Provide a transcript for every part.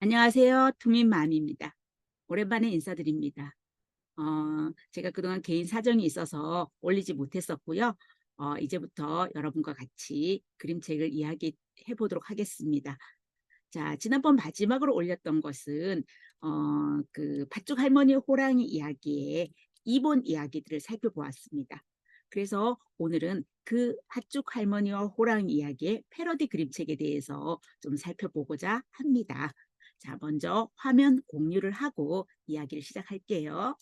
안녕하세요. 투민맘입니다. 오랜만에 인사드립니다. 제가 그동안 개인 사정이 있어서 올리지 못했었고요. 이제부터 여러분과 같이 그림책을 이야기해 보도록 하겠습니다. 자, 지난번 마지막으로 올렸던 것은 그 팥죽 할머니 호랑이 이야기의 이본 이야기들을 살펴보았습니다. 그래서 오늘은 그 팥죽 할머니와 호랑이 이야기의 패러디 그림책에 대해서 좀 살펴보고자 합니다. 자, 먼저 화면 공유를 하고 이야기를 시작할게요.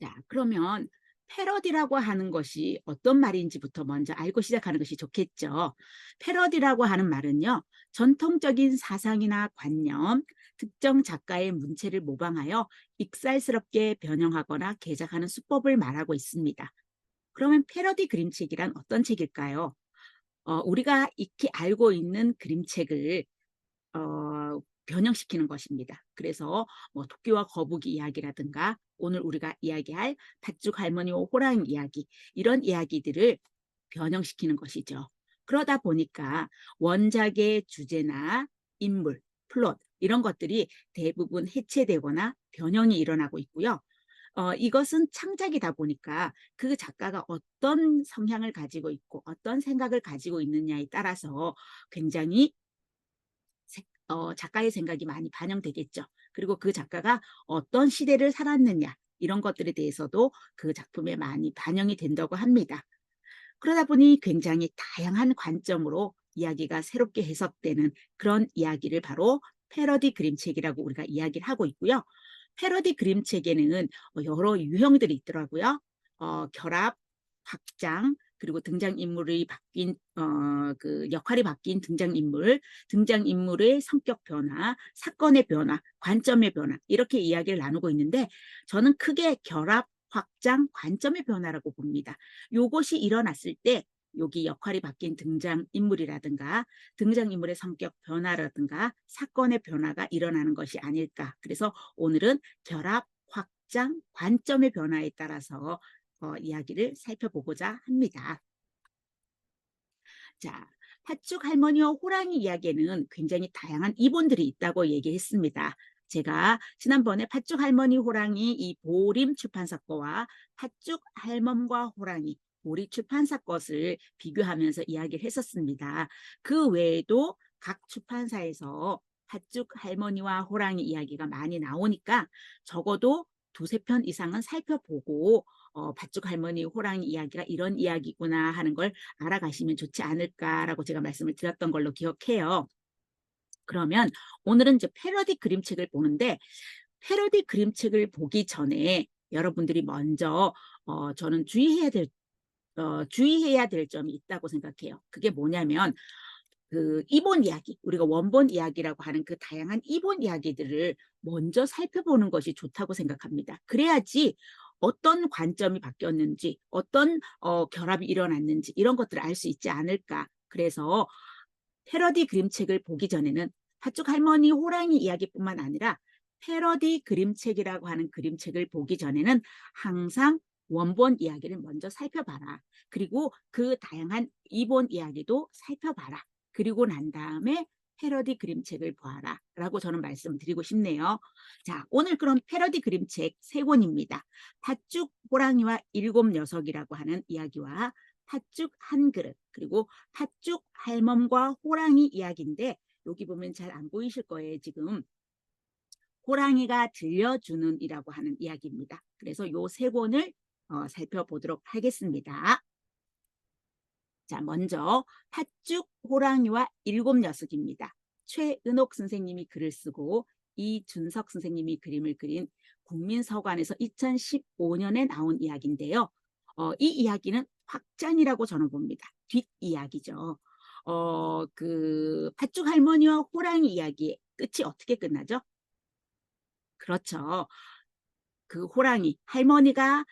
자, 그러면 패러디라고 하는 것이 어떤 말인지부터 먼저 알고 시작하는 것이 좋겠죠. 패러디라고 하는 말은요, 전통적인 사상이나 관념, 특정 작가의 문체를 모방하여 익살스럽게 변형하거나 개작하는 수법을 말하고 있습니다. 그러면 패러디 그림책이란 어떤 책일까요? 우리가 익히 알고 있는 그림책을 변형시키는 것입니다. 그래서 뭐 토끼와 거북이 이야기라든가 오늘 우리가 이야기할 팥죽 할머니와 호랑이 이야기, 이런 이야기들을 변형시키는 것이죠. 그러다 보니까 원작의 주제나 인물, 플롯 이런 것들이 대부분 해체되거나 변형이 일어나고 있고요. 이것은 창작이다 보니까 그 작가가 어떤 성향을 가지고 있고 어떤 생각을 가지고 있느냐에 따라서 굉장히 작가의 생각이 많이 반영되겠죠. 그리고 그 작가가 어떤 시대를 살았느냐 이런 것들에 대해서도 그 작품에 많이 반영이 된다고 합니다. 그러다 보니 굉장히 다양한 관점으로 이야기가 새롭게 해석되는 그런 이야기를 바로 패러디 그림책이라고 우리가 이야기를 하고 있고요. 패러디 그림책에는 여러 유형들이 있더라고요. 결합, 확장, 그리고 등장인물이 바뀐 그 역할이 바뀐 등장인물의 성격 변화, 사건의 변화, 관점의 변화 이렇게 이야기를 나누고 있는데 저는 크게 결합, 확장, 관점의 변화라고 봅니다. 요것이 일어났을 때 여기 역할이 바뀐 등장인물이라든가 등장인물의 성격 변화라든가 사건의 변화가 일어나는 것이 아닐까. 그래서 오늘은 결합, 확장, 관점의 변화에 따라서 이야기를 살펴보고자 합니다. 자, 팥죽 할머니와 호랑이 이야기에는 굉장히 다양한 이본들이 있다고 얘기했습니다. 제가 지난번에 팥죽 할머니 호랑이 이 보림 출판사 거와 팥죽 할멈과 호랑이 보리 출판사 것을 비교하면서 이야기를 했었습니다. 그 외에도 각 출판사에서 팥죽 할머니와 호랑이 이야기가 많이 나오니까 적어도 두세 편 이상은 살펴보고 팥죽 할머니 호랑이 이야기가 이런 이야기구나 하는 걸 알아가시면 좋지 않을까라고 제가 말씀을 드렸던 걸로 기억해요. 그러면 오늘은 이제 패러디 그림책을 보는데 패러디 그림책을 보기 전에 여러분들이 먼저 저는 주의해야 될 점이 있다고 생각해요. 그게 뭐냐면 그 이본 이야기, 우리가 원본 이야기라고 하는 그 다양한 이본 이야기들을 먼저 살펴보는 것이 좋다고 생각합니다. 그래야지 어떤 관점이 바뀌었는지, 어떤 결합이 일어났는지 이런 것들을 알 수 있지 않을까. 그래서 패러디 그림책을 보기 전에는 팥죽 할머니 호랑이 이야기뿐만 아니라 패러디 그림책이라고 하는 그림책을 보기 전에는 항상 원본 이야기를 먼저 살펴봐라. 그리고 그 다양한 이본 이야기도 살펴봐라. 그리고 난 다음에 패러디 그림책을 보아라 라고 저는 말씀드리고 싶네요. 자, 오늘 그럼 패러디 그림책 세 권입니다. 팥죽 호랑이와 일곱 녀석이라고 하는 이야기와 팥죽 한 그릇, 그리고 팥죽 할멈과 호랑이 이야기인데 여기 보면 잘 안 보이실 거예요. 지금 호랑이가 들려주는 이라고 하는 이야기입니다. 그래서 요 세 권을 살펴보도록 하겠습니다. 자, 먼저 팥죽 호랑이와 일곱 녀석입니다. 최은옥 선생님이 글을 쓰고 이준석 선생님이 그림을 그린 국민서관에서 2015년에 나온 이야기인데요. 이 이야기는 확장이라고 저는 봅니다. 뒷이야기죠. 그 팥죽 할머니와 호랑이 이야기의 끝이 어떻게 끝나죠? 그렇죠. 그 호랑이 할머니가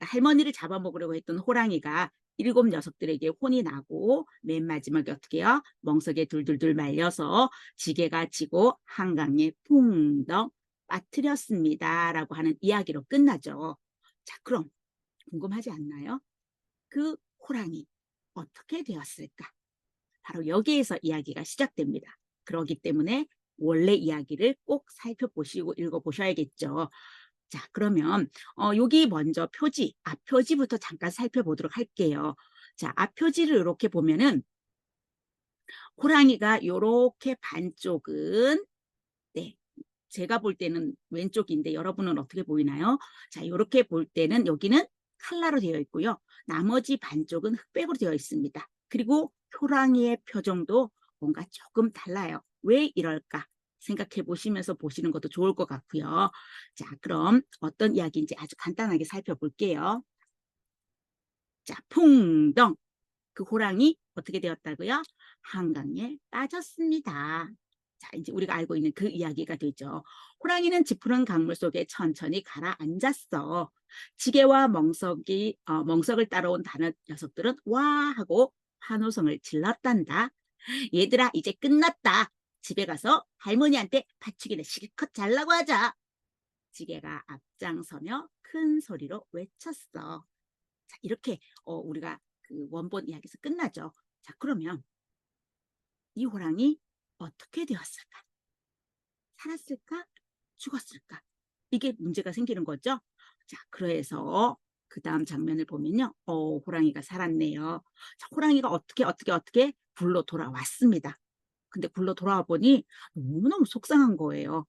할머니를 잡아먹으려고 했던 호랑이가 일곱 녀석들에게 혼이 나고 맨 마지막에 어떻게 해요? 멍석에 둘둘둘 말려서 지게가 지고 한강에 풍덩 빠뜨렸습니다. 라고 하는 이야기로 끝나죠. 자, 그럼 궁금하지 않나요? 그 호랑이 어떻게 되었을까? 바로 여기에서 이야기가 시작됩니다. 그렇기 때문에 원래 이야기를 꼭 살펴보시고 읽어보셔야겠죠. 자, 그러면 여기 먼저 표지, 앞표지부터 잠깐 살펴보도록 할게요. 자, 앞표지를 이렇게 보면은 호랑이가 이렇게 반쪽은 네, 제가 볼 때는 왼쪽인데 여러분은 어떻게 보이나요? 자, 이렇게 볼 때는 여기는 칼라로 되어 있고요. 나머지 반쪽은 흑백으로 되어 있습니다. 그리고 호랑이의 표정도 뭔가 조금 달라요. 왜 이럴까? 생각해 보시면서 보시는 것도 좋을 것 같고요. 자, 그럼 어떤 이야기인지 아주 간단하게 살펴볼게요. 자, 풍덩. 그 호랑이 어떻게 되었다고요? 한강에 빠졌습니다. 자, 이제 우리가 알고 있는 그 이야기가 되죠. 호랑이는 짙푸른 강물 속에 천천히 가라앉았어. 지게와 멍석을 따라온 다른 녀석들은 와 하고 환호성을 질렀단다. 얘들아, 이제 끝났다. 집에 가서 할머니한테 받치기를 실컷 잘라고 하자. 지게가 앞장서며 큰 소리로 외쳤어. 자, 이렇게 우리가 그 원본 이야기에서 끝나죠. 자, 그러면 이 호랑이 어떻게 되었을까? 살았을까? 죽었을까? 이게 문제가 생기는 거죠. 자, 그래서 그 다음 장면을 보면요. 호랑이가 살았네요. 자, 호랑이가 어떻게 굴로 돌아왔습니다. 근데 굴로 돌아와 보니 너무너무 속상한 거예요.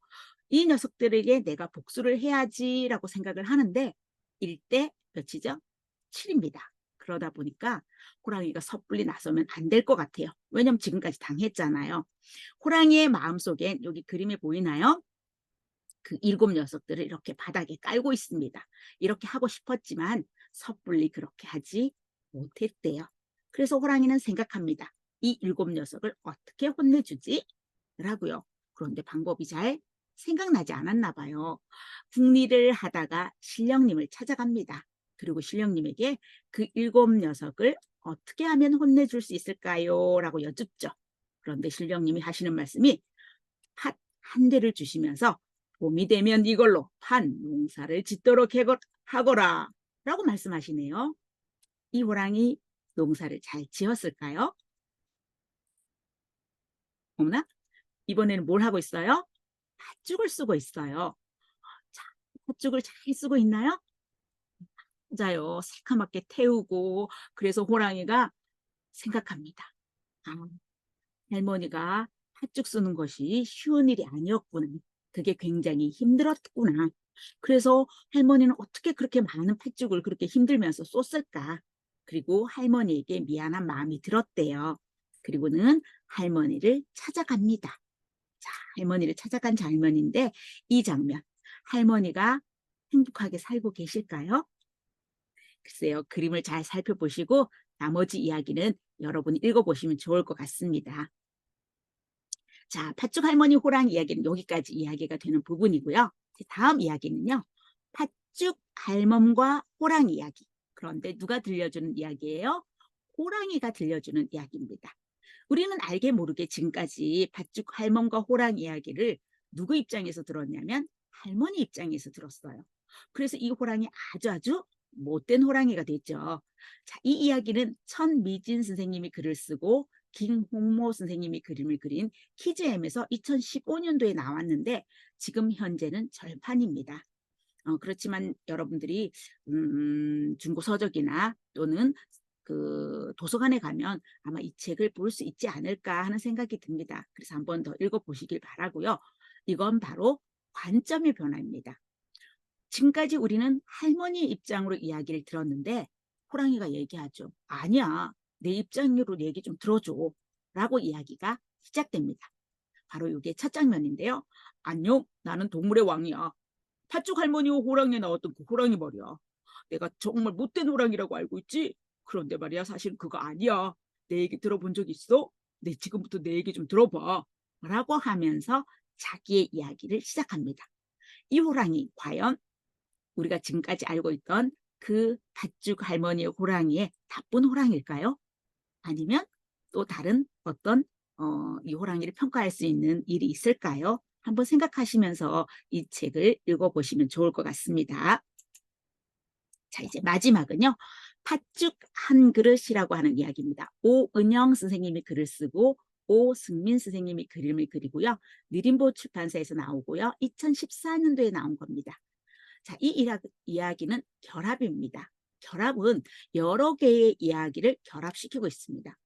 이 녀석들에게 내가 복수를 해야지라고 생각을 하는데 1대 몇이죠? 7입니다. 그러다 보니까 호랑이가 섣불리 나서면 안 될 것 같아요. 왜냐면 지금까지 당했잖아요. 호랑이의 마음속엔 여기 그림에 보이나요? 그 7 녀석들을 이렇게 바닥에 깔고 있습니다. 이렇게 하고 싶었지만 섣불리 그렇게 하지 못했대요. 그래서 호랑이는 생각합니다. 이 7 녀석을 어떻게 혼내주지? 라고요. 그런데 방법이 잘 생각나지 않았나 봐요. 궁리를 하다가 신령님을 찾아갑니다. 그리고 신령님에게 그 7 녀석을 어떻게 하면 혼내줄 수 있을까요? 라고 여쭙죠. 그런데 신령님이 하시는 말씀이 팥 한 대를 주시면서 봄이 되면 이걸로 판 농사를 짓도록 하거라 라고 말씀하시네요. 이 호랑이 농사를 잘 지었을까요? 어머나, 이번에는 뭘 하고 있어요? 팥죽을 쓰고 있어요. 자, 팥죽을 잘 쓰고 있나요? 맞아요. 새카맣게 태우고 그래서 호랑이가 생각합니다. 아, 할머니가 팥죽 쓰는 것이 쉬운 일이 아니었구나. 그게 굉장히 힘들었구나. 그래서 할머니는 어떻게 그렇게 많은 팥죽을 그렇게 힘들면서 쏟을까? 그리고 할머니에게 미안한 마음이 들었대요. 그리고는 할머니를 찾아갑니다. 자, 할머니를 찾아간 장면인데 이 장면, 할머니가 행복하게 살고 계실까요? 글쎄요, 그림을 잘 살펴보시고 나머지 이야기는 여러분이 읽어보시면 좋을 것 같습니다. 자, 팥죽 할머니 호랑 이야기는 여기까지 이야기가 되는 부분이고요. 다음 이야기는요. 팥죽 할멈과 호랑 이야기. 그런데 누가 들려주는 이야기예요? 호랑이가 들려주는 이야기입니다. 우리는 알게 모르게 지금까지 팥죽 할멈과 호랑 이야기를 누구 입장에서 들었냐면 할머니 입장에서 들었어요. 그래서 이 호랑이 아주 못된 호랑이가 됐죠. 자, 이 이야기는 천미진 선생님이 글을 쓰고 김홍모 선생님이 그림을 그린 키즈엠에서 2015년도에 나왔는데 지금 현재는 절판입니다. 그렇지만 여러분들이 중고 서적이나 또는 그 도서관에 가면 아마 이 책을 볼 수 있지 않을까 하는 생각이 듭니다. 그래서 한번 더 읽어보시길 바라고요. 이건 바로 관점의 변화입니다. 지금까지 우리는 할머니 입장으로 이야기를 들었는데 호랑이가 얘기하죠. 아니야, 내 입장으로 얘기 좀 들어줘 라고 이야기가 시작됩니다. 바로 이게 첫 장면인데요. 안녕, 나는 동물의 왕이야. 팥죽 할머니와 호랑이에 나왔던 그 호랑이 말이야. 내가 정말 못된 호랑이라고 알고 있지? 그런데 말이야, 사실 그거 아니야. 내 얘기 들어본 적 있어? 네, 지금부터 내 얘기 좀 들어봐 라고 하면서 자기의 이야기를 시작합니다. 이 호랑이 과연 우리가 지금까지 알고 있던 그 팥죽 할머니의 호랑이의 나쁜 호랑이일까요? 아니면 또 다른 어떤 이 호랑이를 평가할 수 있는 일이 있을까요? 한번 생각하시면서 이 책을 읽어보시면 좋을 것 같습니다. 자, 이제 마지막은요. 팥죽 한 그릇이라고 하는 이야기입니다. 오은영 선생님이 글을 쓰고 오승민 선생님이 그림을 그리고요. 느림보 출판사에서 나오고요. 2014년도에 나온 겁니다. 자, 이 이야기는 결합입니다. 결합은 여러 개의 이야기를 결합시키고 있습니다.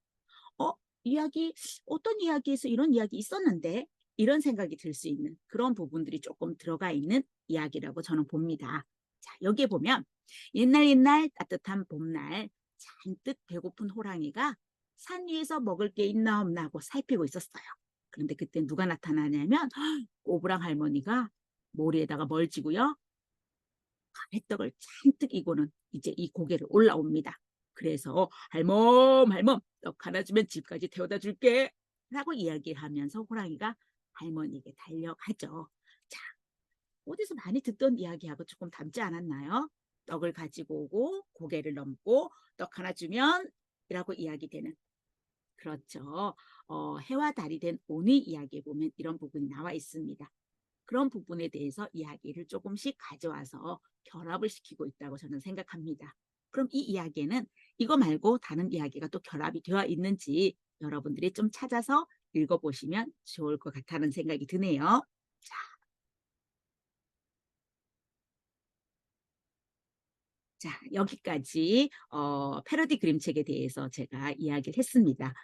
이야기, 어떤 이야기에서 이런 이야기 있었는데 이런 생각이 들 수 있는 그런 부분들이 조금 들어가 있는 이야기라고 저는 봅니다. 자, 여기에 보면 옛날 따뜻한 봄날 잔뜩 배고픈 호랑이가 산 위에서 먹을 게 있나 없나 하고 살피고 있었어요. 그런데 그때 누가 나타나냐면 꼬부랑 할머니가 모리에다가 멀지고요. 가래떡을 잔뜩 이고는 이제 이 고개를 올라옵니다. 그래서 할멈 떡 하나 주면 집까지 태워다 줄게 라고 이야기하면서 호랑이가 할머니에게 달려가죠. 자, 어디서 많이 듣던 이야기하고 조금 닮지 않았나요? 떡을 가지고 오고 고개를 넘고 떡 하나 주면 이라고 이야기되는, 그렇죠. 해와 달이 된 오니 이야기에 보면 이런 부분이 나와 있습니다. 그런 부분에 대해서 이야기를 조금씩 가져와서 결합을 시키고 있다고 저는 생각합니다. 그럼 이 이야기에는 이거 말고 다른 이야기가 또 결합이 되어 있는지 여러분들이 좀 찾아서 읽어보시면 좋을 것 같다는 생각이 드네요. 자, 여기까지 패러디 그림책에 대해서 제가 이야기를 했습니다.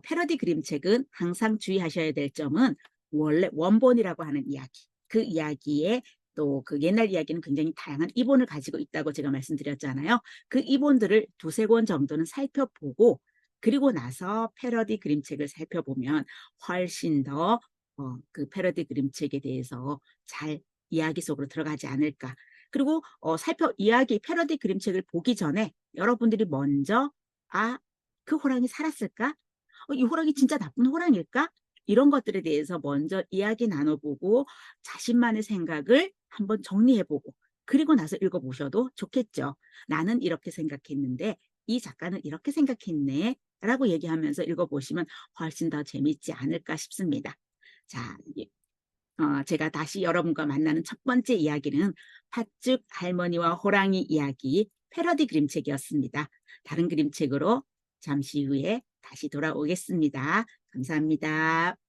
패러디 그림책은 항상 주의하셔야 될 점은 원래 원본이라고 하는 이야기, 그 이야기에 또 그 옛날 이야기는 굉장히 다양한 이본을 가지고 있다고 제가 말씀드렸잖아요. 그 이본들을 두세 권 정도는 살펴보고 그리고 나서 패러디 그림책을 살펴보면 훨씬 더 그 패러디 그림책에 대해서 잘 이야기 속으로 들어가지 않을까. 그리고 이야기 패러디 그림책을 보기 전에 여러분들이 먼저 그 호랑이 살았을까? 이 호랑이 진짜 나쁜 호랑이일까? 이런 것들에 대해서 먼저 이야기 나눠보고 자신만의 생각을 한번 정리해보고 그리고 나서 읽어보셔도 좋겠죠. 나는 이렇게 생각했는데 이 작가는 이렇게 생각했네 라고 얘기하면서 읽어보시면 훨씬 더 재밌지 않을까 싶습니다. 자, 제가 다시 여러분과 만나는 첫 번째 이야기는 팥죽 할머니와 호랑이 이야기 패러디 그림책이었습니다. 다른 그림책으로 잠시 후에 다시 돌아오겠습니다. 감사합니다.